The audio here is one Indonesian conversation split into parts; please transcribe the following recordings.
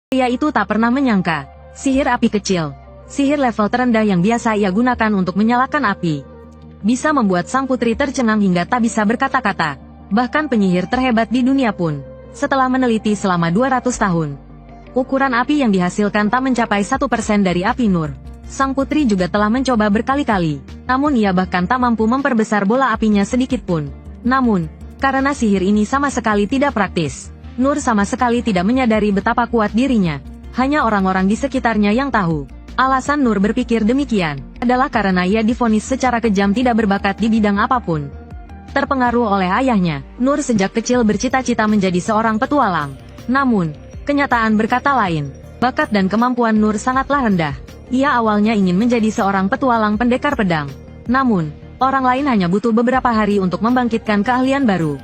Pria itu tak pernah menyangka, sihir api kecil, sihir level terendah yang biasa ia gunakan untuk menyalakan api, bisa membuat sang putri tercengang hingga tak bisa berkata-kata. Bahkan penyihir terhebat di dunia pun, setelah meneliti selama 200 tahun, ukuran api yang dihasilkan tak mencapai 1% dari api Nur. Sang putri juga telah mencoba berkali-kali, namun ia bahkan tak mampu memperbesar bola apinya sedikit pun. Namun, karena sihir ini sama sekali tidak praktis, Nur sama sekali tidak menyadari betapa kuat dirinya. Hanya orang-orang di sekitarnya yang tahu. Alasan Nur berpikir demikian, adalah karena ia divonis secara kejam tidak berbakat di bidang apapun. Terpengaruh oleh ayahnya, Nur sejak kecil bercita-cita menjadi seorang petualang. Namun, kenyataan berkata lain. Bakat dan kemampuan Nur sangatlah rendah. Ia awalnya ingin menjadi seorang petualang pendekar pedang. Namun, orang lain hanya butuh beberapa hari untuk membangkitkan keahlian baru.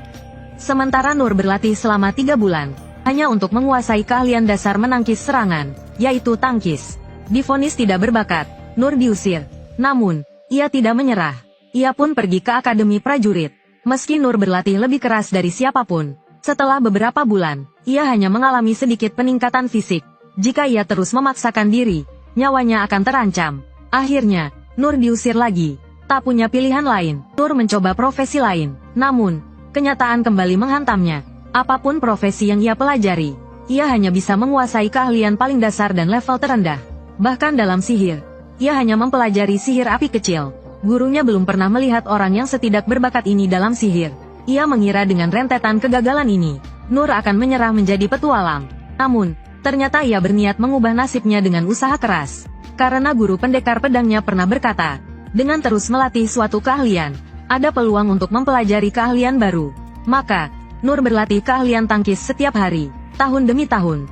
Sementara Nur berlatih selama 3 bulan, hanya untuk menguasai keahlian dasar menangkis serangan, yaitu tangkis. Divonis tidak berbakat, Nur diusir. Namun, ia tidak menyerah. Ia pun pergi ke Akademi Prajurit. Meski Nur berlatih lebih keras dari siapapun, setelah beberapa bulan, ia hanya mengalami sedikit peningkatan fisik. Jika ia terus memaksakan diri, nyawanya akan terancam. Akhirnya, Nur diusir lagi. Tak punya pilihan lain, Nur mencoba profesi lain. Namun, kenyataan kembali menghantamnya. Apapun profesi yang ia pelajari, ia hanya bisa menguasai keahlian paling dasar dan level terendah. Bahkan dalam sihir, ia hanya mempelajari sihir api kecil. Gurunya belum pernah melihat orang yang setidak berbakat ini dalam sihir. Ia mengira dengan rentetan kegagalan ini, Nur akan menyerah menjadi petualang. Namun, ternyata ia berniat mengubah nasibnya dengan usaha keras. Karena guru pendekar pedangnya pernah berkata, dengan terus melatih suatu keahlian, ada peluang untuk mempelajari keahlian baru. Maka, Nur berlatih keahlian tangkis setiap hari, tahun demi tahun,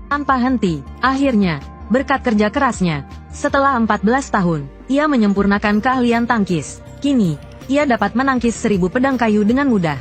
tanpa henti. Akhirnya, berkat kerja kerasnya, setelah 14 tahun, ia menyempurnakan keahlian tangkis. Kini, ia dapat menangkis 1000 pedang kayu dengan mudah.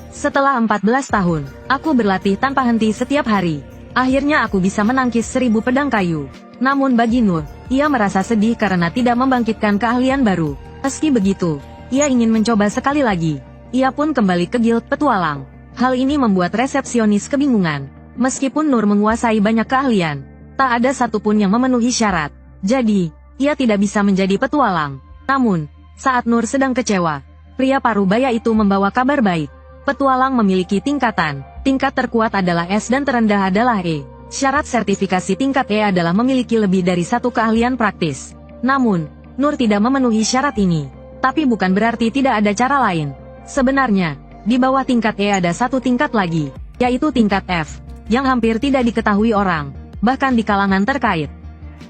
Setelah 14 tahun, aku berlatih tanpa henti setiap hari. Akhirnya aku bisa menangkis 1000 pedang kayu. Namun bagi Nur, ia merasa sedih karena tidak membangkitkan keahlian baru. Meski begitu, ia ingin mencoba sekali lagi. Ia pun kembali ke Guild Petualang. Hal ini membuat resepsionis kebingungan. Meskipun Nur menguasai banyak keahlian, tak ada satupun yang memenuhi syarat. Jadi, ia tidak bisa menjadi petualang. Namun, saat Nur sedang kecewa, pria parubaya itu membawa kabar baik. Petualang memiliki tingkatan. Tingkat terkuat adalah S dan terendah adalah E. Syarat sertifikasi tingkat E adalah memiliki lebih dari satu keahlian praktis. Namun, Nur tidak memenuhi syarat ini. Tapi bukan berarti tidak ada cara lain. Sebenarnya, di bawah tingkat E ada satu tingkat lagi, yaitu tingkat F, yang hampir tidak diketahui orang, bahkan di kalangan terkait.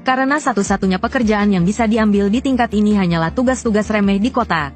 Karena satu-satunya pekerjaan yang bisa diambil di tingkat ini hanyalah tugas-tugas remeh di kota.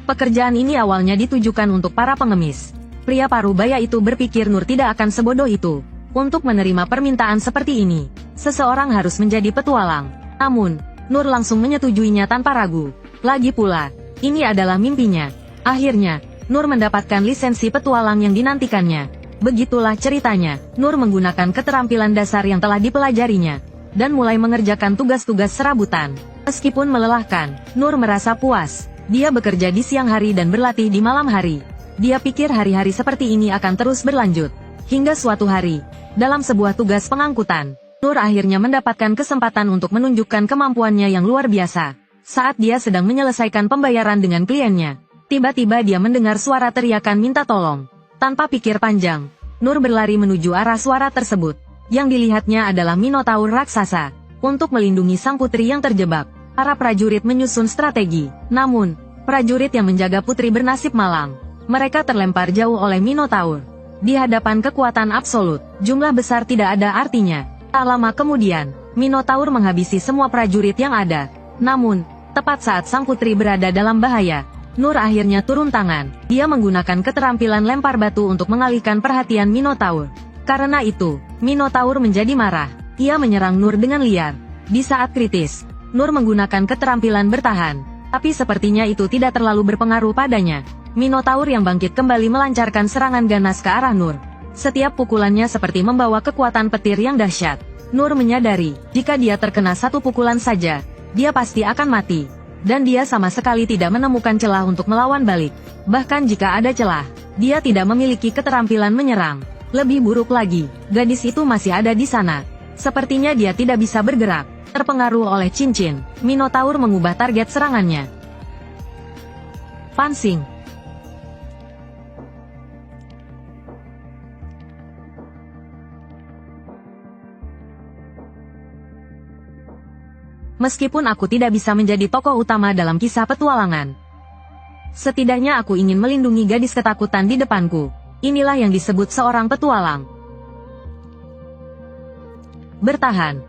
Pekerjaan ini awalnya ditujukan untuk para pengemis. Pria parubaya itu berpikir Nur tidak akan sebodoh itu. Untuk menerima permintaan seperti ini, seseorang harus menjadi petualang. Namun, Nur langsung menyetujuinya tanpa ragu. Lagi pula, ini adalah mimpinya. Akhirnya, Nur mendapatkan lisensi petualang yang dinantikannya. Begitulah ceritanya, Nur menggunakan keterampilan dasar yang telah dipelajarinya, dan mulai mengerjakan tugas-tugas serabutan. Meskipun melelahkan, Nur merasa puas. Dia bekerja di siang hari dan berlatih di malam hari. Dia pikir hari-hari seperti ini akan terus berlanjut. Hingga suatu hari, dalam sebuah tugas pengangkutan, Nur akhirnya mendapatkan kesempatan untuk menunjukkan kemampuannya yang luar biasa. Saat dia sedang menyelesaikan pembayaran dengan kliennya, tiba-tiba dia mendengar suara teriakan minta tolong. Tanpa pikir panjang, Nur berlari menuju arah suara tersebut. Yang dilihatnya adalah Minotaur raksasa. Untuk melindungi sang putri yang terjebak, para prajurit menyusun strategi. Namun, prajurit yang menjaga putri bernasib malang. Mereka terlempar jauh oleh Minotaur. Di hadapan kekuatan absolut, jumlah besar tidak ada artinya. Tak lama kemudian, Minotaur menghabisi semua prajurit yang ada. Namun, tepat saat sang putri berada dalam bahaya, Nur akhirnya turun tangan. Dia menggunakan keterampilan lempar batu untuk mengalihkan perhatian Minotaur. Karena itu, Minotaur menjadi marah. Ia menyerang Nur dengan liar. Di saat kritis, Nur menggunakan keterampilan bertahan. Tapi sepertinya itu tidak terlalu berpengaruh padanya. Minotaur yang bangkit kembali melancarkan serangan ganas ke arah Nur. Setiap pukulannya seperti membawa kekuatan petir yang dahsyat. Nur menyadari, jika dia terkena satu pukulan saja, dia pasti akan mati. dan dia sama sekali tidak menemukan celah untuk melawan balik. Bahkan jika ada celah, dia tidak memiliki keterampilan menyerang. Lebih buruk lagi, gadis itu masih ada di sana. Sepertinya dia tidak bisa bergerak. Terpengaruh oleh cincin, Minotaur mengubah target serangannya. Pansing. Meskipun aku tidak bisa menjadi tokoh utama dalam kisah petualangan, setidaknya aku ingin melindungi gadis ketakutan di depanku. Inilah yang disebut seorang petualang. Bertahan.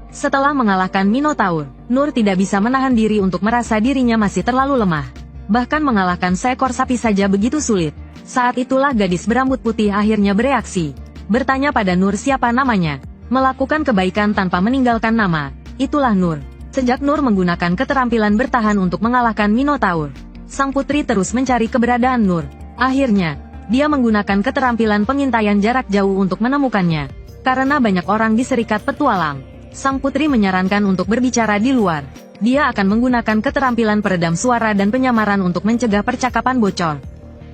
Setelah mengalahkan Minotaur, Nur tidak bisa menahan diri untuk merasa dirinya masih terlalu lemah. Bahkan mengalahkan seekor sapi saja begitu sulit. Saat itulah gadis berambut putih akhirnya bereaksi. Bertanya pada Nur siapa namanya. Melakukan kebaikan tanpa meninggalkan nama. Itulah Nur. Sejak Nur menggunakan keterampilan bertahan untuk mengalahkan Minotaur, sang putri terus mencari keberadaan Nur. Akhirnya, dia menggunakan keterampilan pengintaian jarak jauh untuk menemukannya. Karena banyak orang di serikat petualang, sang putri menyarankan untuk berbicara di luar. Dia akan menggunakan keterampilan peredam suara dan penyamaran untuk mencegah percakapan bocor.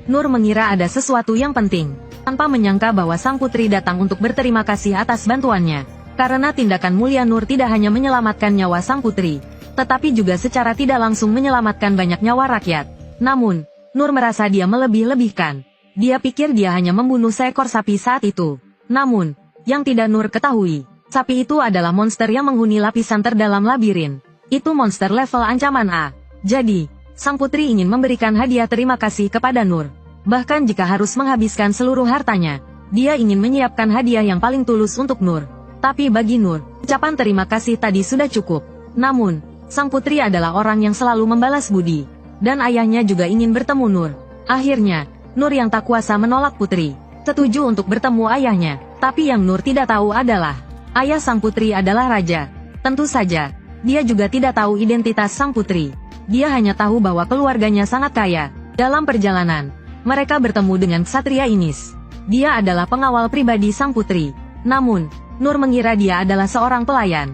Nur mengira ada sesuatu yang penting, tanpa menyangka bahwa sang putri datang untuk berterima kasih atas bantuannya. Karena tindakan mulia Nur tidak hanya menyelamatkan nyawa sang putri, tetapi juga secara tidak langsung menyelamatkan banyak nyawa rakyat. Namun, Nur merasa dia melebih-lebihkan. Dia pikir dia hanya membunuh seekor sapi saat itu. Namun, yang tidak Nur ketahui, sapi itu adalah monster yang menghuni lapisan terdalam labirin. Itu monster level ancaman A. Jadi, sang putri ingin memberikan hadiah terima kasih kepada Nur. Bahkan jika harus menghabiskan seluruh hartanya, dia ingin menyiapkan hadiah yang paling tulus untuk Nur. Tapi bagi Nur, ucapan terima kasih tadi sudah cukup. Namun, sang putri adalah orang yang selalu membalas budi. Dan ayahnya juga ingin bertemu Nur. Akhirnya, Nur yang tak kuasa menolak putri, setuju untuk bertemu ayahnya. Tapi yang Nur tidak tahu adalah, ayah sang putri adalah raja. Tentu saja, dia juga tidak tahu identitas sang putri. Dia hanya tahu bahwa keluarganya sangat kaya. Dalam perjalanan, mereka bertemu dengan Ksatria Inis. Dia adalah pengawal pribadi sang putri. Namun, Nur mengira dia adalah seorang pelayan.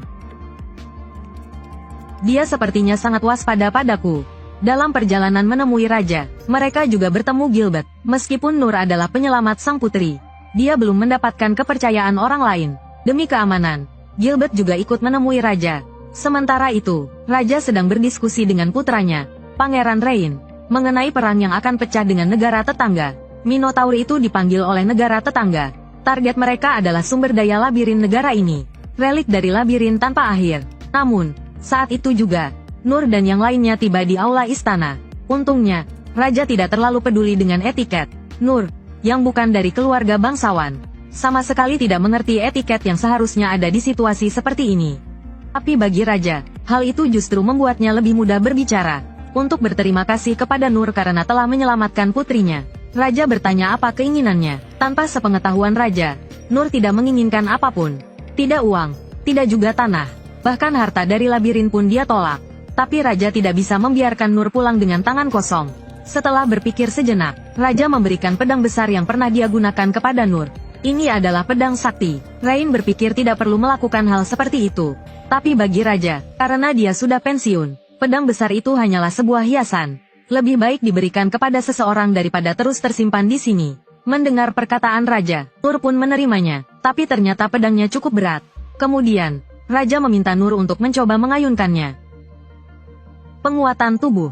Dia sepertinya sangat waspada padaku. Dalam perjalanan menemui raja, mereka juga bertemu Gilbert. Meskipun Nur adalah penyelamat sang putri, dia belum mendapatkan kepercayaan orang lain. Demi keamanan, Gilbert juga ikut menemui raja. Sementara itu, raja sedang berdiskusi dengan putranya, Pangeran Rain, mengenai perang yang akan pecah dengan negara tetangga. Minotaur itu dipanggil oleh negara tetangga. Target mereka adalah sumber daya labirin negara ini, relik dari labirin tanpa akhir. Namun, saat itu juga, Nur dan yang lainnya tiba di aula istana. Untungnya, raja tidak terlalu peduli dengan etiket. Nur, yang bukan dari keluarga bangsawan, sama sekali tidak mengerti etiket yang seharusnya ada di situasi seperti ini. Tapi bagi raja, hal itu justru membuatnya lebih mudah berbicara, untuk berterima kasih kepada Nur karena telah menyelamatkan putrinya. Raja bertanya apa keinginannya. Tanpa sepengetahuan raja, Nur tidak menginginkan apapun. Tidak uang, tidak juga tanah. Bahkan harta dari labirin pun dia tolak. Tapi raja tidak bisa membiarkan Nur pulang dengan tangan kosong. Setelah berpikir sejenak, raja memberikan pedang besar yang pernah dia gunakan kepada Nur. Ini adalah pedang sakti. Rain berpikir tidak perlu melakukan hal seperti itu. Tapi bagi raja, karena dia sudah pensiun, pedang besar itu hanyalah sebuah hiasan. Lebih baik diberikan kepada seseorang daripada terus tersimpan di sini. Mendengar perkataan raja, Nur pun menerimanya, tapi ternyata pedangnya cukup berat. Kemudian, raja meminta Nur untuk mencoba mengayunkannya. Penguatan tubuh.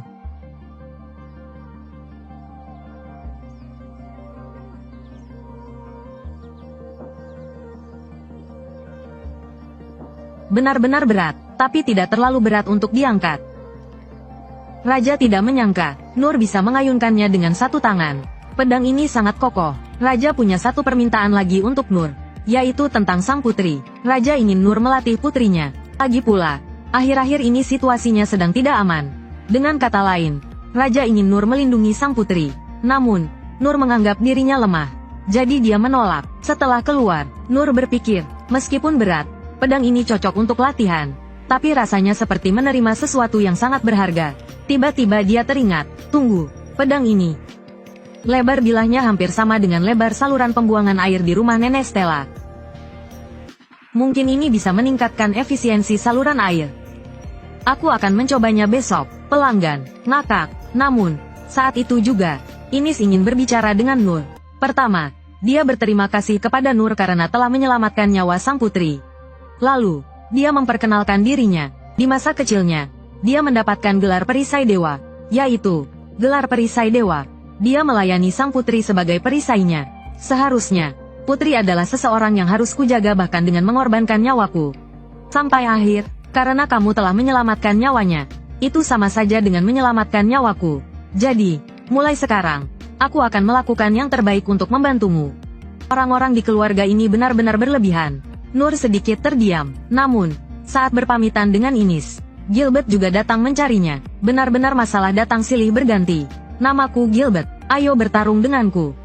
Benar-benar berat, tapi tidak terlalu berat untuk diangkat. Raja tidak menyangka, Nur bisa mengayunkannya dengan satu tangan. Pedang ini sangat kokoh. Raja punya satu permintaan lagi untuk Nur, yaitu tentang sang putri. Raja ingin Nur melatih putrinya. Lagi pula, akhir-akhir ini situasinya sedang tidak aman. Dengan kata lain, Raja ingin Nur melindungi sang putri. Namun, Nur menganggap dirinya lemah. Jadi dia menolak. Setelah keluar, Nur berpikir, meskipun berat, pedang ini cocok untuk latihan. Tapi rasanya seperti menerima sesuatu yang sangat berharga. Tiba-tiba dia teringat, tunggu, pedang ini. Lebar bilahnya hampir sama dengan lebar saluran pembuangan air di rumah Nenek Stella. Mungkin ini bisa meningkatkan efisiensi saluran air. Aku akan mencobanya besok, pelanggan, ngakak. Namun, saat itu juga, Inis ingin berbicara dengan Nur. Pertama, dia berterima kasih kepada Nur karena telah menyelamatkan nyawa sang putri. Lalu, dia memperkenalkan dirinya. Di masa kecilnya, dia mendapatkan gelar perisai dewa, yaitu gelar perisai dewa. Dia melayani sang putri sebagai perisainya. Seharusnya, putri adalah seseorang yang harus kujaga bahkan dengan mengorbankan nyawaku. Sampai akhir, karena kamu telah menyelamatkan nyawanya, itu sama saja dengan menyelamatkan nyawaku. Jadi, mulai sekarang, aku akan melakukan yang terbaik untuk membantumu. Orang-orang di keluarga ini benar-benar berlebihan. Nur sedikit terdiam. Namun, saat berpamitan dengan Inis, Gilbert juga datang mencarinya. Benar-benar masalah datang silih berganti. Namaku Gilbert, ayo bertarung denganku.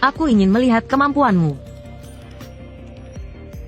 Aku ingin melihat kemampuanmu.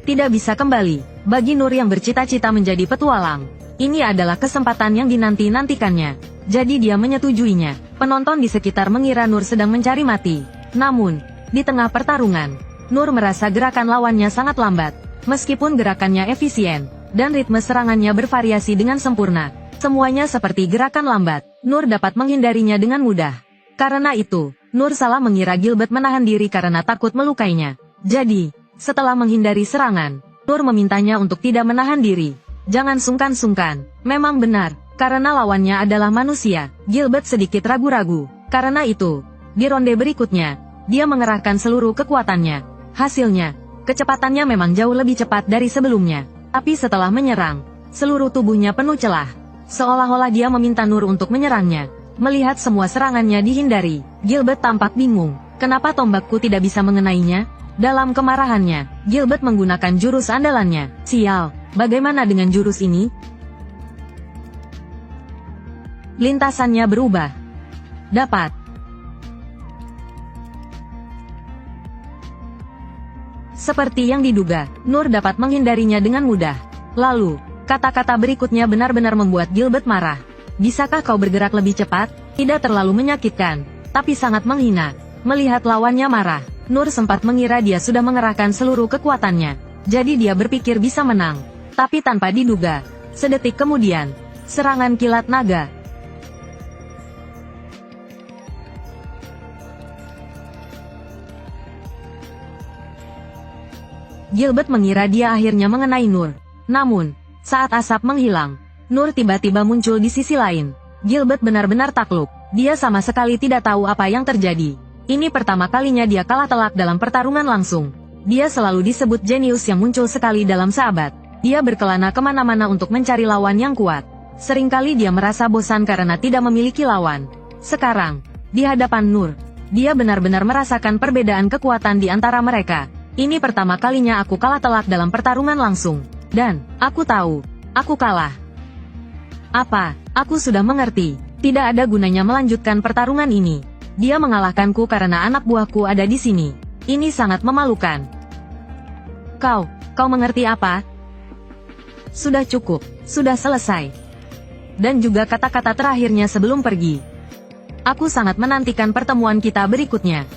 Tidak bisa kembali. Bagi Nur yang bercita-cita menjadi petualang, ini adalah kesempatan yang dinanti-nantikannya. Jadi dia menyetujuinya. Penonton di sekitar mengira Nur sedang mencari mati. Namun, di tengah pertarungan, Nur merasa gerakan lawannya sangat lambat. Meskipun gerakannya efisien, dan ritme serangannya bervariasi dengan sempurna, semuanya seperti gerakan lambat, Nur dapat menghindarinya dengan mudah. Karena itu, Nur salah mengira Gilbert menahan diri karena takut melukainya. Jadi, setelah menghindari serangan, Nur memintanya untuk tidak menahan diri. Jangan sungkan-sungkan. Memang benar, karena lawannya adalah manusia. Gilbert sedikit ragu-ragu. Karena itu, di ronde berikutnya, dia mengerahkan seluruh kekuatannya. Hasilnya, kecepatannya memang jauh lebih cepat dari sebelumnya. Tapi setelah menyerang, seluruh tubuhnya penuh celah. Seolah-olah dia meminta Nur untuk menyerangnya. Melihat semua serangannya dihindari, Gilbert tampak bingung. Kenapa tombakku tidak bisa mengenainya? Dalam kemarahannya, Gilbert menggunakan jurus andalannya. Sial, bagaimana dengan jurus ini? Lintasannya berubah. Dapat. Seperti yang diduga, Nur dapat menghindarinya dengan mudah. Lalu, kata-kata berikutnya benar-benar membuat Gilbert marah. Bisakah kau bergerak lebih cepat? Tidak terlalu menyakitkan, tapi sangat menghina. Melihat lawannya marah, Nur sempat mengira dia sudah mengerahkan seluruh kekuatannya. Jadi dia berpikir bisa menang. Tapi tanpa diduga, sedetik kemudian, serangan kilat naga. Gilbert mengira dia akhirnya mengenai Nur. Namun, saat asap menghilang, Nur tiba-tiba muncul di sisi lain. Gilbert benar-benar takluk. Dia sama sekali tidak tahu apa yang terjadi. Ini pertama kalinya dia kalah telak dalam pertarungan langsung. Dia selalu disebut jenius yang muncul sekali dalam seabad. Dia berkelana kemana-mana untuk mencari lawan yang kuat. Seringkali dia merasa bosan karena tidak memiliki lawan. Sekarang, di hadapan Nur, dia benar-benar merasakan perbedaan kekuatan di antara mereka. Ini pertama kalinya aku kalah telak dalam pertarungan langsung. Dan, aku tahu, aku kalah. Apa? Aku sudah mengerti. Tidak ada gunanya melanjutkan pertarungan ini. Dia mengalahkanku karena anak buahku ada di sini. Ini sangat memalukan. Kau mengerti apa? Sudah cukup, sudah selesai. Dan juga kata-kata terakhirnya sebelum pergi. Aku sangat menantikan pertemuan kita berikutnya.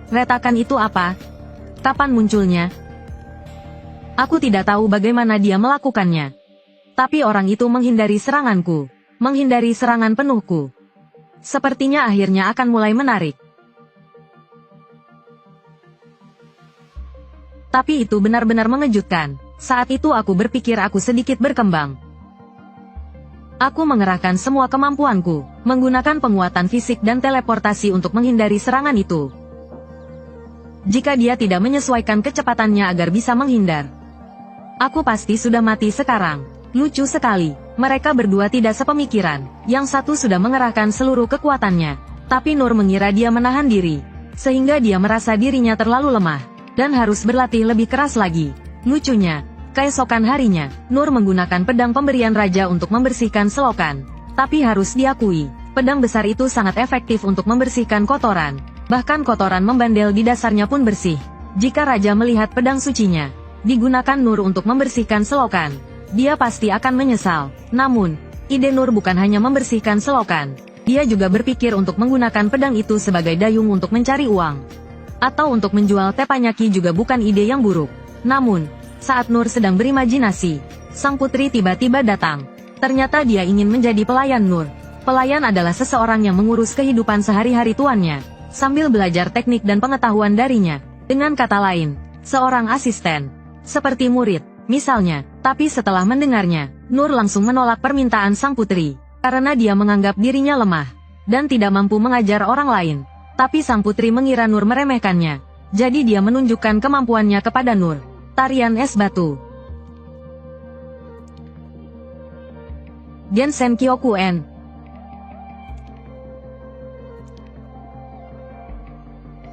Retakan itu apa? Kapan munculnya? Aku tidak tahu bagaimana dia melakukannya. Tapi orang itu menghindari seranganku. Menghindari serangan penuhku. Sepertinya akhirnya akan mulai menarik. Tapi itu benar-benar mengejutkan. Saat itu aku berpikir aku sedikit berkembang. Aku mengerahkan semua kemampuanku, menggunakan penguatan fisik dan teleportasi untuk menghindari serangan itu. Jika dia tidak menyesuaikan kecepatannya agar bisa menghindar, aku pasti sudah mati sekarang. Lucu sekali, mereka berdua tidak sepemikiran. Yang satu sudah mengerahkan seluruh kekuatannya, tapi Nur mengira dia menahan diri, sehingga dia merasa dirinya terlalu lemah, dan harus berlatih lebih keras lagi. Lucunya, keesokan harinya, Nur menggunakan pedang pemberian raja untuk membersihkan selokan. Tapi harus diakui, pedang besar itu sangat efektif untuk membersihkan kotoran. Bahkan kotoran membandel di dasarnya pun bersih. Jika raja melihat pedang sucinya digunakan Nur untuk membersihkan selokan, dia pasti akan menyesal. Namun, Ide Nur bukan hanya membersihkan selokan. Dia juga berpikir untuk menggunakan pedang itu sebagai dayung untuk mencari uang. Atau untuk menjual teppanyaki juga bukan ide yang buruk. Namun, saat Nur sedang berimajinasi, sang putri tiba-tiba datang. Ternyata dia ingin menjadi pelayan Nur. Pelayan adalah seseorang yang mengurus kehidupan sehari-hari tuannya, sambil belajar teknik dan pengetahuan darinya. Dengan kata lain, seorang asisten. Seperti murid, misalnya. Tapi setelah mendengarnya, Nur langsung menolak permintaan sang putri. Karena dia menganggap dirinya lemah, dan tidak mampu mengajar orang lain. Tapi sang putri mengira Nur meremehkannya. Jadi dia menunjukkan kemampuannya kepada Nur. Tarian es batu. Gensen Kyokuen.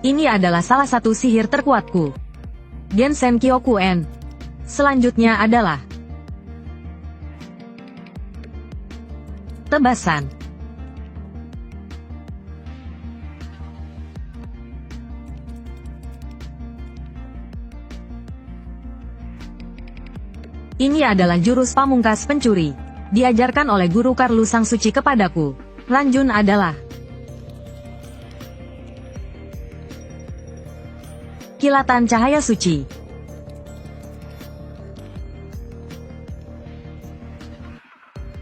Ini adalah salah satu sihir terkuatku. Gensen Kyokuen. Selanjutnya adalah tebasan. Ini adalah jurus pamungkas pencuri. Diajarkan oleh guru Karlu Sang Suci kepadaku. Ranjun adalah kilatan cahaya suci.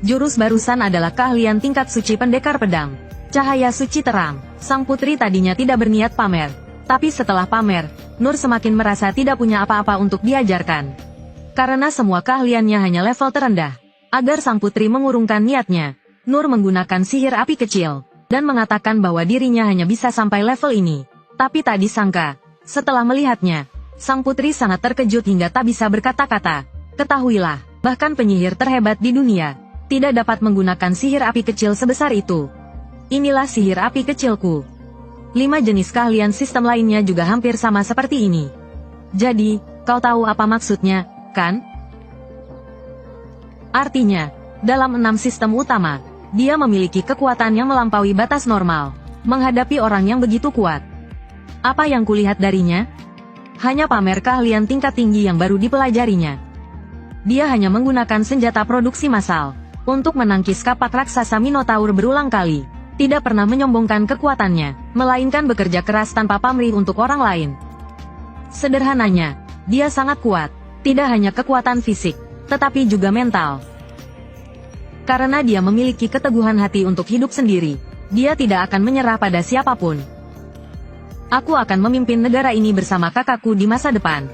Jurus barusan adalah keahlian tingkat suci pendekar pedang. Cahaya suci terang. Sang putri tadinya tidak berniat pamer. Tapi setelah pamer, Nur semakin merasa tidak punya apa-apa untuk diajarkan. Karena semua keahliannya hanya level terendah. Agar sang putri mengurungkan niatnya, Nur menggunakan sihir api kecil, dan mengatakan bahwa dirinya hanya bisa sampai level ini. Tapi tak disangka, setelah melihatnya, sang putri sangat terkejut hingga tak bisa berkata-kata. Ketahuilah, bahkan penyihir terhebat di dunia tidak dapat menggunakan sihir api kecil sebesar itu. Inilah sihir api kecilku. 5 jenis keahlian sistem lainnya juga hampir sama seperti ini. Jadi, kau tahu apa maksudnya, kan? Artinya, dalam 6 sistem utama, dia memiliki kekuatan yang melampaui batas normal, menghadapi orang yang begitu kuat. Apa yang kulihat darinya? Hanya pamer keahlian tingkat tinggi yang baru dipelajarinya. Dia hanya menggunakan senjata produksi massal untuk menangkis kapak raksasa Minotaur berulang kali. Tidak pernah menyombongkan kekuatannya, melainkan bekerja keras tanpa pamrih untuk orang lain. Sederhananya, dia sangat kuat. Tidak hanya kekuatan fisik, tetapi juga mental. Karena dia memiliki keteguhan hati untuk hidup sendiri, dia tidak akan menyerah pada siapapun. Aku akan memimpin negara ini bersama kakakku di masa depan.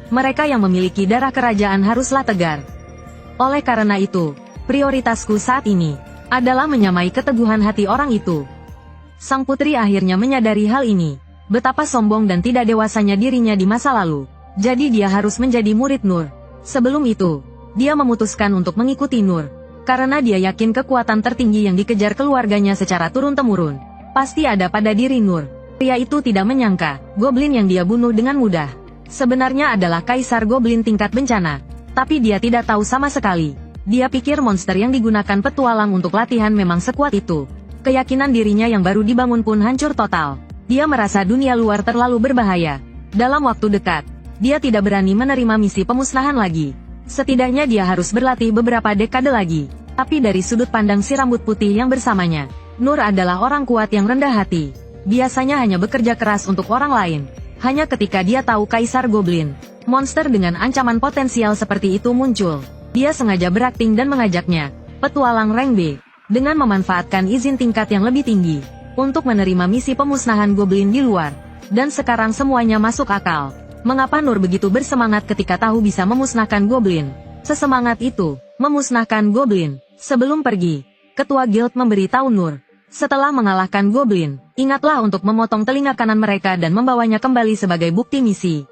Mereka yang memiliki darah kerajaan haruslah tegar. Oleh karena itu, prioritasku saat ini adalah menyamai keteguhan hati orang itu. Sang putri akhirnya menyadari hal ini, betapa sombong dan tidak dewasanya dirinya di masa lalu. Jadi dia harus menjadi murid Nur. Sebelum itu, dia memutuskan untuk mengikuti Nur, karena dia yakin kekuatan tertinggi yang dikejar keluarganya secara turun-temurun pasti ada pada diri Nur. Pria itu tidak menyangka, goblin yang dia bunuh dengan mudah sebenarnya adalah kaisar goblin tingkat bencana. Tapi dia tidak tahu sama sekali. Dia pikir monster yang digunakan petualang untuk latihan memang sekuat itu. Keyakinan dirinya yang baru dibangun pun hancur total. Dia merasa dunia luar terlalu berbahaya. Dalam waktu dekat, dia tidak berani menerima misi pemusnahan lagi. Setidaknya dia harus berlatih beberapa dekade lagi. Tapi dari sudut pandang si rambut putih yang bersamanya, Nur adalah orang kuat yang rendah hati. Biasanya hanya bekerja keras untuk orang lain. Hanya ketika dia tahu kaisar goblin, monster dengan ancaman potensial seperti itu muncul, dia sengaja berakting dan mengajaknya, petualang rank B, dengan memanfaatkan izin tingkat yang lebih tinggi, untuk menerima misi pemusnahan goblin di luar. Dan sekarang semuanya masuk akal. Mengapa Nur begitu bersemangat ketika tahu bisa memusnahkan goblin? Sesemangat itu, memusnahkan goblin. Sebelum pergi, ketua guild memberitahu Nur, setelah mengalahkan goblin, ingatlah untuk memotong telinga kanan mereka dan membawanya kembali sebagai bukti misi.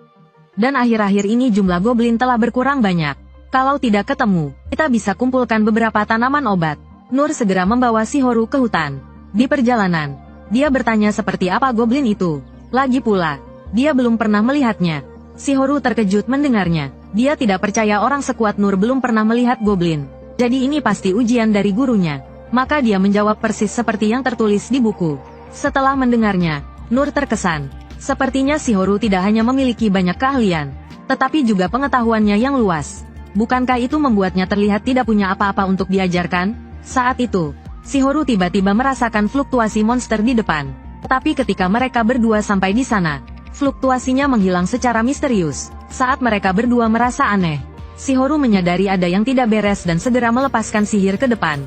Dan akhir-akhir ini jumlah goblin telah berkurang banyak. Kalau tidak ketemu, kita bisa kumpulkan beberapa tanaman obat. Nur segera membawa Shihoru ke hutan. Di perjalanan, dia bertanya seperti apa goblin itu. Lagi pula, dia belum pernah melihatnya. Shihoru terkejut mendengarnya. Dia tidak percaya orang sekuat Nur belum pernah melihat goblin. Jadi ini pasti ujian dari gurunya. Maka dia menjawab persis seperti yang tertulis di buku. Setelah mendengarnya, Nur terkesan. Sepertinya Shihoru tidak hanya memiliki banyak keahlian, tetapi juga pengetahuannya yang luas. Bukankah itu membuatnya terlihat tidak punya apa-apa untuk diajarkan? Saat itu, Shihoru tiba-tiba merasakan fluktuasi monster di depan. Tapi ketika mereka berdua sampai di sana, fluktuasinya menghilang secara misterius. Saat mereka berdua merasa aneh, Shihoru menyadari ada yang tidak beres dan segera melepaskan sihir ke depan.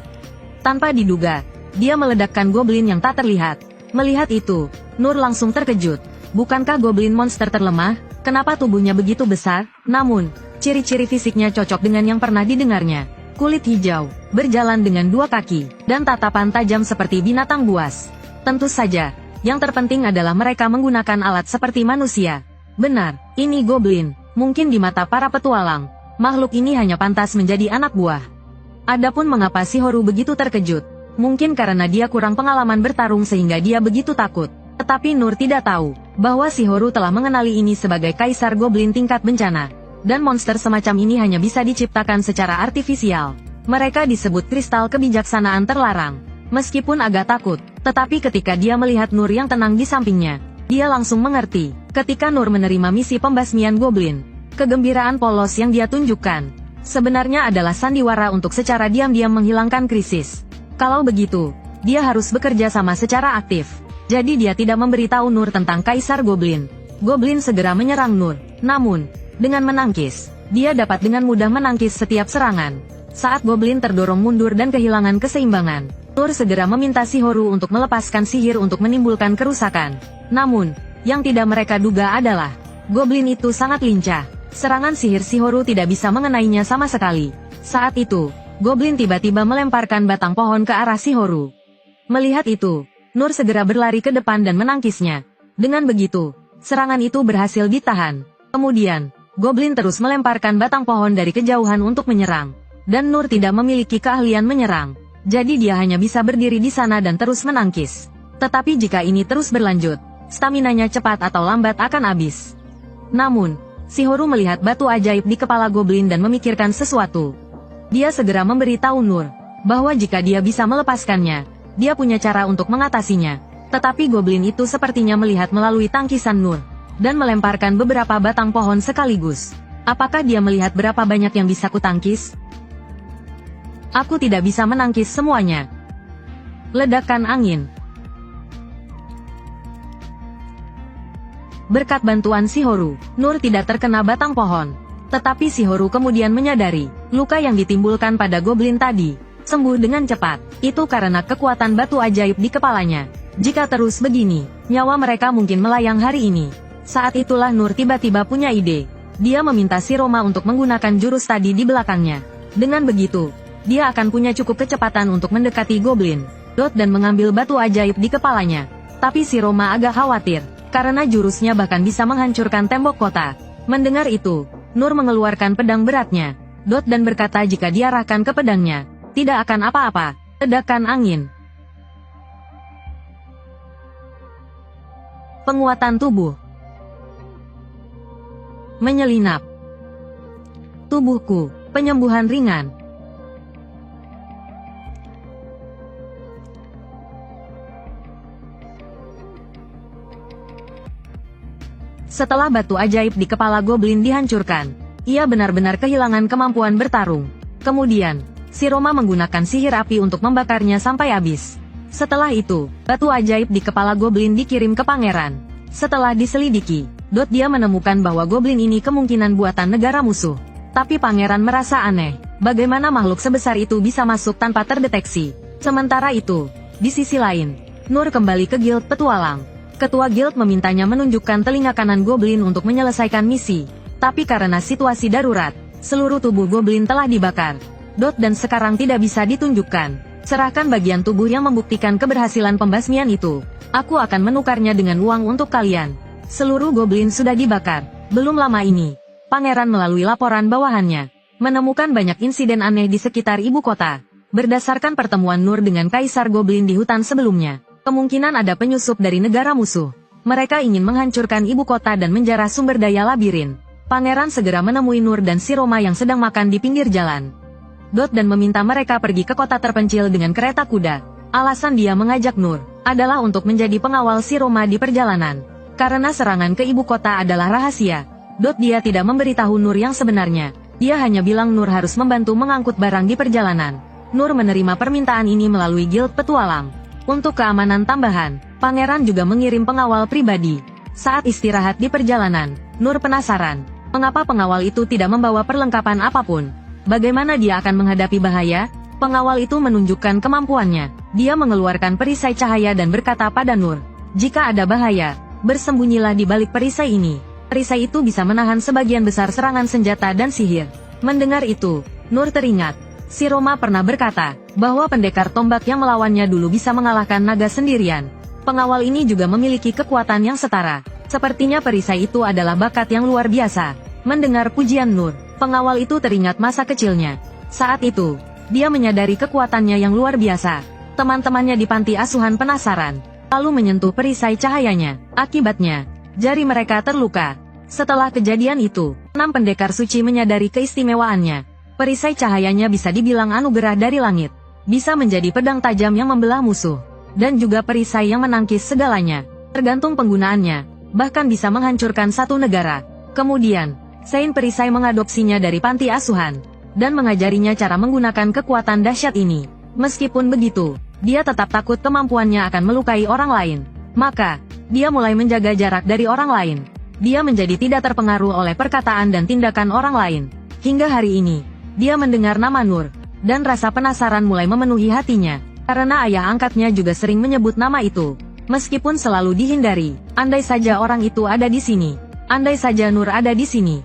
Tanpa diduga, dia meledakkan goblin yang tak terlihat. Melihat itu, Nur langsung terkejut. Bukankah goblin monster terlemah? Kenapa tubuhnya begitu besar? Namun, ciri-ciri fisiknya cocok dengan yang pernah didengarnya. Kulit hijau, berjalan dengan 2 kaki, dan tatapan tajam seperti binatang buas. Tentu saja, yang terpenting adalah mereka menggunakan alat seperti manusia. Benar, ini goblin. Mungkin di mata para petualang, makhluk ini hanya pantas menjadi anak buah. Adapun mengapa Shihoru begitu terkejut, mungkin karena dia kurang pengalaman bertarung sehingga dia begitu takut. Tetapi Nur tidak tahu, bahwa Shihoru telah mengenali ini sebagai kaisar goblin tingkat bencana. Dan monster semacam ini hanya bisa diciptakan secara artifisial. Mereka disebut kristal kebijaksanaan terlarang. Meskipun agak takut, tetapi ketika dia melihat Nur yang tenang di sampingnya, dia langsung mengerti. Ketika Nur menerima misi pembasmian goblin, kegembiraan polos yang dia tunjukkan sebenarnya adalah sandiwara untuk secara diam-diam menghilangkan krisis. Kalau begitu, dia harus bekerja sama secara aktif. Jadi dia tidak memberitahu Nur tentang Kaisar Goblin. Goblin segera menyerang Nur. Namun, dengan menangkis, dia dapat dengan mudah menangkis setiap serangan. Saat Goblin terdorong mundur dan kehilangan keseimbangan, Nur segera meminta Shihoru untuk melepaskan sihir untuk menimbulkan kerusakan. Namun, yang tidak mereka duga adalah, Goblin itu sangat lincah. Serangan sihir Shihoru tidak bisa mengenainya sama sekali. Saat itu, Goblin tiba-tiba melemparkan batang pohon ke arah Shihoru. Melihat itu, Nur segera berlari ke depan dan menangkisnya. Dengan begitu, serangan itu berhasil ditahan. Kemudian, Goblin terus melemparkan batang pohon dari kejauhan untuk menyerang. Dan Nur tidak memiliki keahlian menyerang. Jadi dia hanya bisa berdiri di sana dan terus menangkis. Tetapi jika ini terus berlanjut, staminanya cepat atau lambat akan habis. Namun, Shihoru melihat batu ajaib di kepala Goblin dan memikirkan sesuatu. Dia segera memberitahu Nur, bahwa jika dia bisa melepaskannya, dia punya cara untuk mengatasinya. Tetapi Goblin itu sepertinya melihat melalui tangkisan Nur, dan melemparkan beberapa batang pohon sekaligus. Apakah dia melihat berapa banyak yang bisa kutangkis? Aku tidak bisa menangkis semuanya. Ledakan angin. Berkat bantuan Shihoru, Nur tidak terkena batang pohon. Tetapi Shihoru kemudian menyadari, luka yang ditimbulkan pada Goblin tadi sembuh dengan cepat. Itu karena kekuatan batu ajaib di kepalanya. Jika terus begini, nyawa mereka mungkin melayang hari ini. Saat itulah Nur tiba-tiba punya ide. Dia meminta si Roma untuk menggunakan jurus tadi di belakangnya. Dengan begitu, dia akan punya cukup kecepatan untuk mendekati Goblin, dan mengambil batu ajaib di kepalanya. Tapi si Roma agak khawatir, karena jurusnya bahkan bisa menghancurkan tembok kota. Mendengar itu, Nur mengeluarkan pedang beratnya, dan berkata jika diarahkan ke pedangnya, tidak akan apa-apa. Ledakan angin. Penguatan tubuh. Menyelinap. Tubuhku, penyembuhan ringan. Setelah batu ajaib di kepala Goblin dihancurkan, ia benar-benar kehilangan kemampuan bertarung. Kemudian, si Roma menggunakan sihir api untuk membakarnya sampai habis. Setelah itu, batu ajaib di kepala Goblin dikirim ke pangeran. Setelah diselidiki, dia menemukan bahwa Goblin ini kemungkinan buatan negara musuh. Tapi pangeran merasa aneh, bagaimana makhluk sebesar itu bisa masuk tanpa terdeteksi. Sementara itu, di sisi lain, Nur kembali ke Guild Petualang. Ketua Guild memintanya menunjukkan telinga kanan Goblin untuk menyelesaikan misi. Tapi karena situasi darurat, seluruh tubuh Goblin telah dibakar. Dan sekarang tidak bisa ditunjukkan. Serahkan bagian tubuh yang membuktikan keberhasilan pembasmian itu. Aku akan menukarnya dengan uang untuk kalian. Seluruh Goblin sudah dibakar. Belum lama ini, pangeran melalui laporan bawahannya menemukan banyak insiden aneh di sekitar ibu kota. Berdasarkan pertemuan Nur dengan Kaisar Goblin di hutan sebelumnya, kemungkinan ada penyusup dari negara musuh. Mereka ingin menghancurkan ibu kota dan menjarah sumber daya labirin. Pangeran segera menemui Nur dan si Roma yang sedang makan di pinggir jalan. Dan meminta mereka pergi ke kota terpencil dengan kereta kuda. Alasan dia mengajak Nur adalah untuk menjadi pengawal si Roma di perjalanan. Karena serangan ke ibu kota adalah rahasia, dia tidak memberitahu Nur yang sebenarnya. Dia hanya bilang Nur harus membantu mengangkut barang di perjalanan. Nur menerima permintaan ini melalui Guild Petualang. Untuk keamanan tambahan, pangeran juga mengirim pengawal pribadi. Saat istirahat di perjalanan, Nur penasaran, mengapa pengawal itu tidak membawa perlengkapan apapun. Bagaimana dia akan menghadapi bahaya? Pengawal itu menunjukkan kemampuannya. Dia mengeluarkan perisai cahaya dan berkata pada Nur, jika ada bahaya, bersembunyilah di balik perisai ini. Perisai itu bisa menahan sebagian besar serangan senjata dan sihir. Mendengar itu, Nur teringat. Si Roma pernah berkata, bahwa pendekar tombak yang melawannya dulu bisa mengalahkan naga sendirian. Pengawal ini juga memiliki kekuatan yang setara. Sepertinya perisai itu adalah bakat yang luar biasa. Mendengar pujian Nur, pengawal itu teringat masa kecilnya. Saat itu, dia menyadari kekuatannya yang luar biasa. Teman-temannya di panti asuhan penasaran, lalu menyentuh perisai cahayanya. Akibatnya, jari mereka terluka. Setelah kejadian itu, 6 pendekar suci menyadari keistimewaannya. Perisai cahayanya bisa dibilang anugerah dari langit. Bisa menjadi pedang tajam yang membelah musuh. Dan juga perisai yang menangkis segalanya. Tergantung penggunaannya, bahkan bisa menghancurkan satu negara. Kemudian, Saint Perisai mengadopsinya dari panti asuhan. Dan mengajarinya cara menggunakan kekuatan dahsyat ini. Meskipun begitu, dia tetap takut kemampuannya akan melukai orang lain. Maka, dia mulai menjaga jarak dari orang lain. Dia menjadi tidak terpengaruh oleh perkataan dan tindakan orang lain. Hingga hari ini, dia mendengar nama Nur, dan rasa penasaran mulai memenuhi hatinya, karena ayah angkatnya juga sering menyebut nama itu. Meskipun selalu dihindari, andai saja orang itu ada di sini, andai saja Nur ada di sini.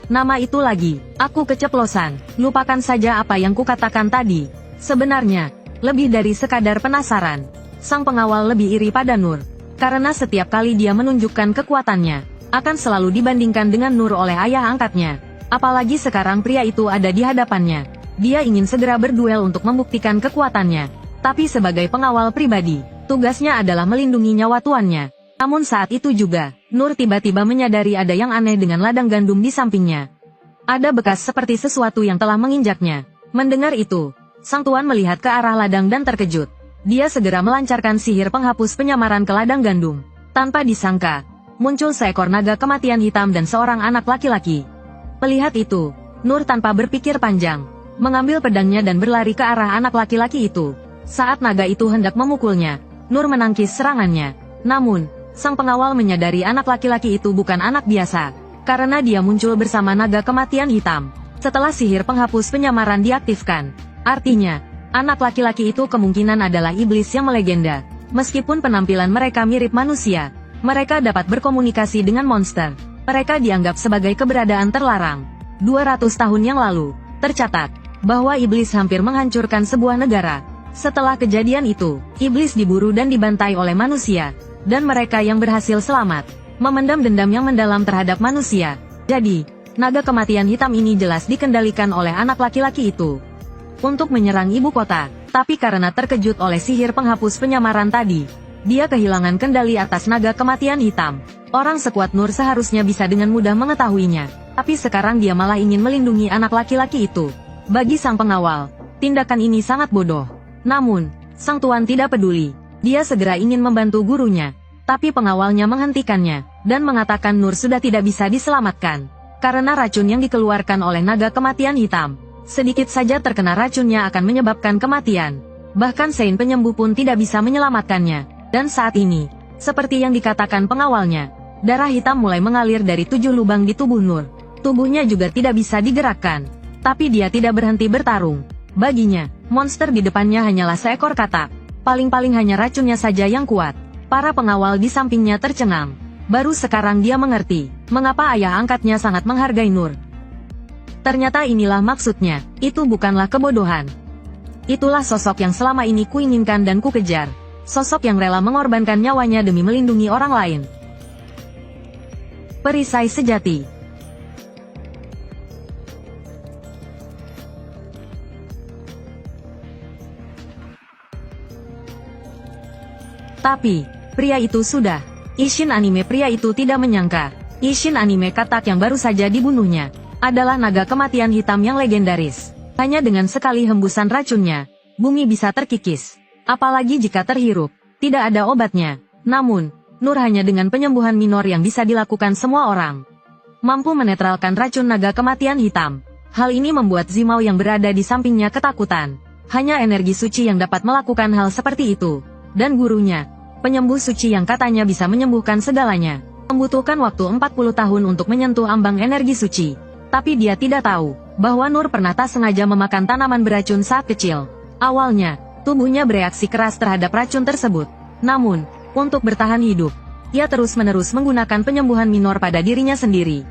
Nama itu lagi, aku keceplosan, lupakan saja apa yang kukatakan tadi. Sebenarnya, lebih dari sekadar penasaran, sang pengawal lebih iri pada Nur. Karena setiap kali dia menunjukkan kekuatannya, akan selalu dibandingkan dengan Nur oleh ayah angkatnya. Apalagi sekarang pria itu ada di hadapannya. Dia ingin segera berduel untuk membuktikan kekuatannya. Tapi sebagai pengawal pribadi, tugasnya adalah melindungi nyawa tuannya. Namun saat itu juga, Nur tiba-tiba menyadari ada yang aneh dengan ladang gandum di sampingnya. Ada bekas seperti sesuatu yang telah menginjaknya. Mendengar itu, sang tuan melihat ke arah ladang dan terkejut. Dia segera melancarkan sihir penghapus penyamaran ke ladang gandum. Tanpa disangka, muncul seekor naga kematian hitam dan seorang anak laki-laki. Melihat itu, Nur tanpa berpikir panjang, mengambil pedangnya dan berlari ke arah anak laki-laki itu. Saat naga itu hendak memukulnya, Nur menangkis serangannya. Namun, sang pengawal menyadari anak laki-laki itu bukan anak biasa, karena dia muncul bersama naga kematian hitam. Setelah sihir penghapus penyamaran diaktifkan, artinya, anak laki-laki itu kemungkinan adalah iblis yang melegenda. Meskipun penampilan mereka mirip manusia, mereka dapat berkomunikasi dengan monster. Mereka dianggap sebagai keberadaan terlarang. 200 tahun yang lalu, tercatat bahwa iblis hampir menghancurkan sebuah negara. Setelah kejadian itu, iblis diburu dan dibantai oleh manusia, dan mereka yang berhasil selamat, memendam dendam yang mendalam terhadap manusia. Jadi, naga kematian hitam ini jelas dikendalikan oleh anak laki-laki itu untuk menyerang ibu kota, tapi karena terkejut oleh sihir penghapus penyamaran tadi, dia kehilangan kendali atas naga kematian hitam. Orang sekuat Nur seharusnya bisa dengan mudah mengetahuinya, tapi sekarang dia malah ingin melindungi anak laki-laki itu. Bagi sang pengawal, tindakan ini sangat bodoh. Namun, sang tuan tidak peduli. Dia segera ingin membantu gurunya, tapi pengawalnya menghentikannya, dan mengatakan Nur sudah tidak bisa diselamatkan, karena racun yang dikeluarkan oleh naga kematian hitam. Sedikit saja terkena racunnya akan menyebabkan kematian. Bahkan Saint penyembuh pun tidak bisa menyelamatkannya. Dan saat ini, seperti yang dikatakan pengawalnya, darah hitam mulai mengalir dari 7 lubang di tubuh Nur. Tubuhnya juga tidak bisa digerakkan. Tapi dia tidak berhenti bertarung. Baginya, monster di depannya hanyalah seekor katak. Paling-paling hanya racunnya saja yang kuat. Para pengawal di sampingnya tercengang. Baru sekarang dia mengerti, mengapa ayah angkatnya sangat menghargai Nur. Ternyata inilah maksudnya, itu bukanlah kebodohan. Itulah sosok yang selama ini kuinginkan dan kukejar. Sosok yang rela mengorbankan nyawanya demi melindungi orang lain. Perisai sejati. Tapi, pria itu sudah. Ishin anime pria itu tidak menyangka. Ishin anime katak yang baru saja dibunuhnya adalah naga kematian hitam yang legendaris. Hanya dengan sekali hembusan racunnya, bumi bisa terkikis. Apalagi jika terhirup, tidak ada obatnya. Namun, Nur hanya dengan penyembuhan minor yang bisa dilakukan semua orang. mampu menetralkan racun naga kematian hitam. Hal ini membuat Zimao yang berada di sampingnya ketakutan. Hanya energi suci yang dapat melakukan hal seperti itu. Dan gurunya, penyembuh suci yang katanya bisa menyembuhkan segalanya, membutuhkan waktu 40 tahun untuk menyentuh ambang energi suci. Tapi dia tidak tahu bahwa Nur pernah tak sengaja memakan tanaman beracun saat kecil. Awalnya, tubuhnya bereaksi keras terhadap racun tersebut. Namun, untuk bertahan hidup, ia terus-menerus menggunakan penyembuhan minor pada dirinya sendiri.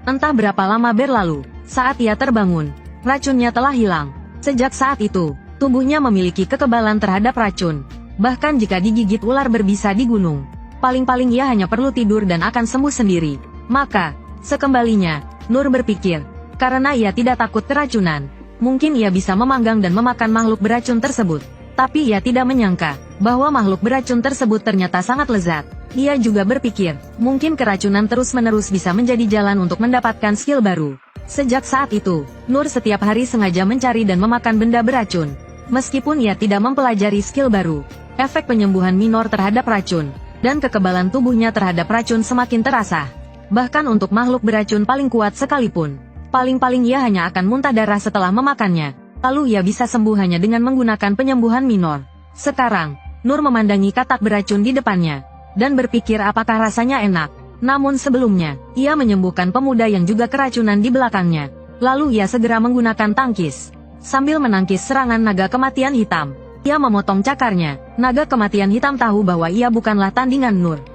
Entah berapa lama berlalu, saat ia terbangun, racunnya telah hilang. Sejak saat itu, tubuhnya memiliki kekebalan terhadap racun. Bahkan jika digigit ular berbisa di gunung, paling-paling ia hanya perlu tidur dan akan sembuh sendiri. Maka, sekembalinya, Nur berpikir, karena ia tidak takut keracunan, mungkin ia bisa memanggang dan memakan makhluk beracun tersebut. Tapi ia tidak menyangka bahwa makhluk beracun tersebut ternyata sangat lezat. Ia juga berpikir, mungkin keracunan terus-menerus bisa menjadi jalan untuk mendapatkan skill baru. Sejak saat itu, Nur setiap hari sengaja mencari dan memakan benda beracun. Meskipun ia tidak mempelajari skill baru, efek penyembuhan minor terhadap racun, dan kekebalan tubuhnya terhadap racun semakin terasa. Bahkan untuk makhluk beracun paling kuat sekalipun, paling-paling ia hanya akan muntah darah setelah memakannya. Lalu ia bisa sembuh hanya dengan menggunakan penyembuhan minor. Sekarang, Nur memandangi katak beracun di depannya, dan berpikir apakah rasanya enak. Namun sebelumnya, ia menyembuhkan pemuda yang juga keracunan di belakangnya. Lalu ia segera menggunakan tangkis. Sambil menangkis serangan naga kematian hitam, ia memotong cakarnya. Naga kematian hitam tahu bahwa ia bukanlah tandingan Nur,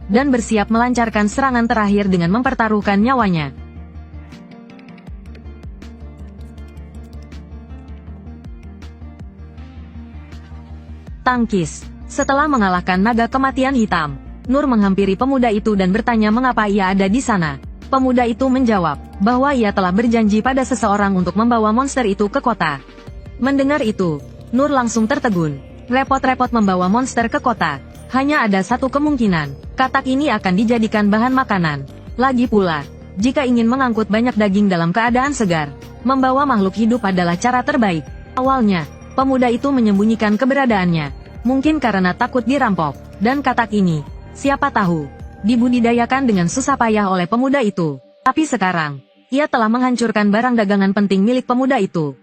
dan bersiap melancarkan serangan terakhir dengan mempertaruhkan nyawanya. Tangkis. Setelah mengalahkan naga kematian hitam, Nur menghampiri pemuda itu dan bertanya mengapa ia ada di sana. Pemuda itu menjawab bahwa ia telah berjanji pada seseorang untuk membawa monster itu ke kota. Mendengar itu, Nur langsung tertegun. Repot-repot membawa monster ke kota. Hanya ada satu kemungkinan, katak ini akan dijadikan bahan makanan. Lagi pula, jika ingin mengangkut banyak daging dalam keadaan segar, membawa makhluk hidup adalah cara terbaik. Awalnya, pemuda itu menyembunyikan keberadaannya, mungkin karena takut dirampok, dan katak ini, siapa tahu, dibudidayakan dengan susah payah oleh pemuda itu. Tapi sekarang, ia telah menghancurkan barang dagangan penting milik pemuda itu.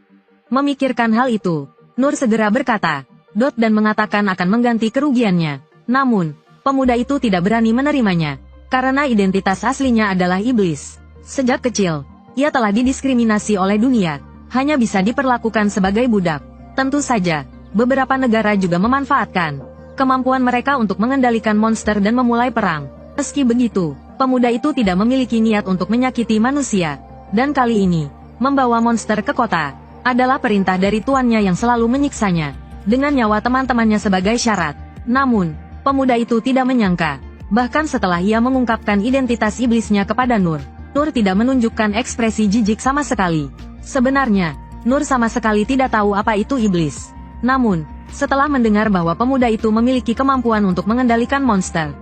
Memikirkan hal itu, Nur segera berkata, dan mengatakan akan mengganti kerugiannya. Namun, pemuda itu tidak berani menerimanya, karena identitas aslinya adalah iblis. Sejak kecil, ia telah didiskriminasi oleh dunia, hanya bisa diperlakukan sebagai budak. Tentu saja, beberapa negara juga memanfaatkan kemampuan mereka untuk mengendalikan monster dan memulai perang. Meski begitu, pemuda itu tidak memiliki niat untuk menyakiti manusia, dan kali ini, membawa monster ke kota, adalah perintah dari tuannya yang selalu menyiksanya, dengan nyawa teman-temannya sebagai syarat. Namun, pemuda itu tidak menyangka, bahkan setelah ia mengungkapkan identitas iblisnya kepada Nur, Nur tidak menunjukkan ekspresi jijik sama sekali. Sebenarnya, Nur sama sekali tidak tahu apa itu iblis. Namun, setelah mendengar bahwa pemuda itu memiliki kemampuan untuk mengendalikan monster,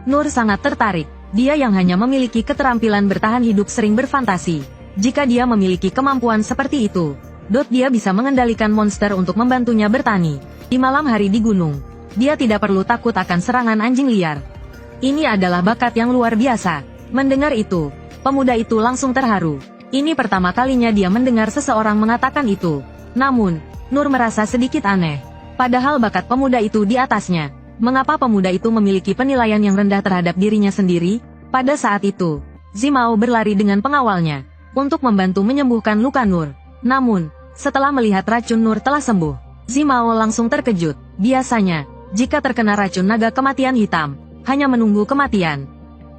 Nur sangat tertarik. Dia yang hanya memiliki keterampilan bertahan hidup sering berfantasi. Jika dia memiliki kemampuan seperti itu, dia bisa mengendalikan monster untuk membantunya bertani. Di malam hari di gunung, dia tidak perlu takut akan serangan anjing liar. Ini adalah bakat yang luar biasa. Mendengar itu, pemuda itu langsung terharu. Ini pertama kalinya dia mendengar seseorang mengatakan itu. Namun, Nur merasa sedikit aneh. Padahal bakat pemuda itu di atasnya. Mengapa pemuda itu memiliki penilaian yang rendah terhadap dirinya sendiri? Pada saat itu, Zimao berlari dengan pengawalnya untuk membantu menyembuhkan luka Nur. Namun, setelah melihat racun Nur telah sembuh, Zimao langsung terkejut. Biasanya, jika terkena racun naga kematian hitam, hanya menunggu kematian.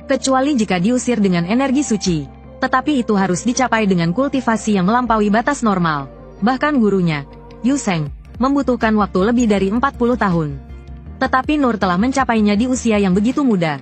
Kecuali jika diusir dengan energi suci. Tetapi itu harus dicapai dengan kultivasi yang melampaui batas normal. Bahkan gurunya, Yu Sheng, membutuhkan waktu lebih dari 40 tahun. Tetapi Nur telah mencapainya di usia yang begitu muda.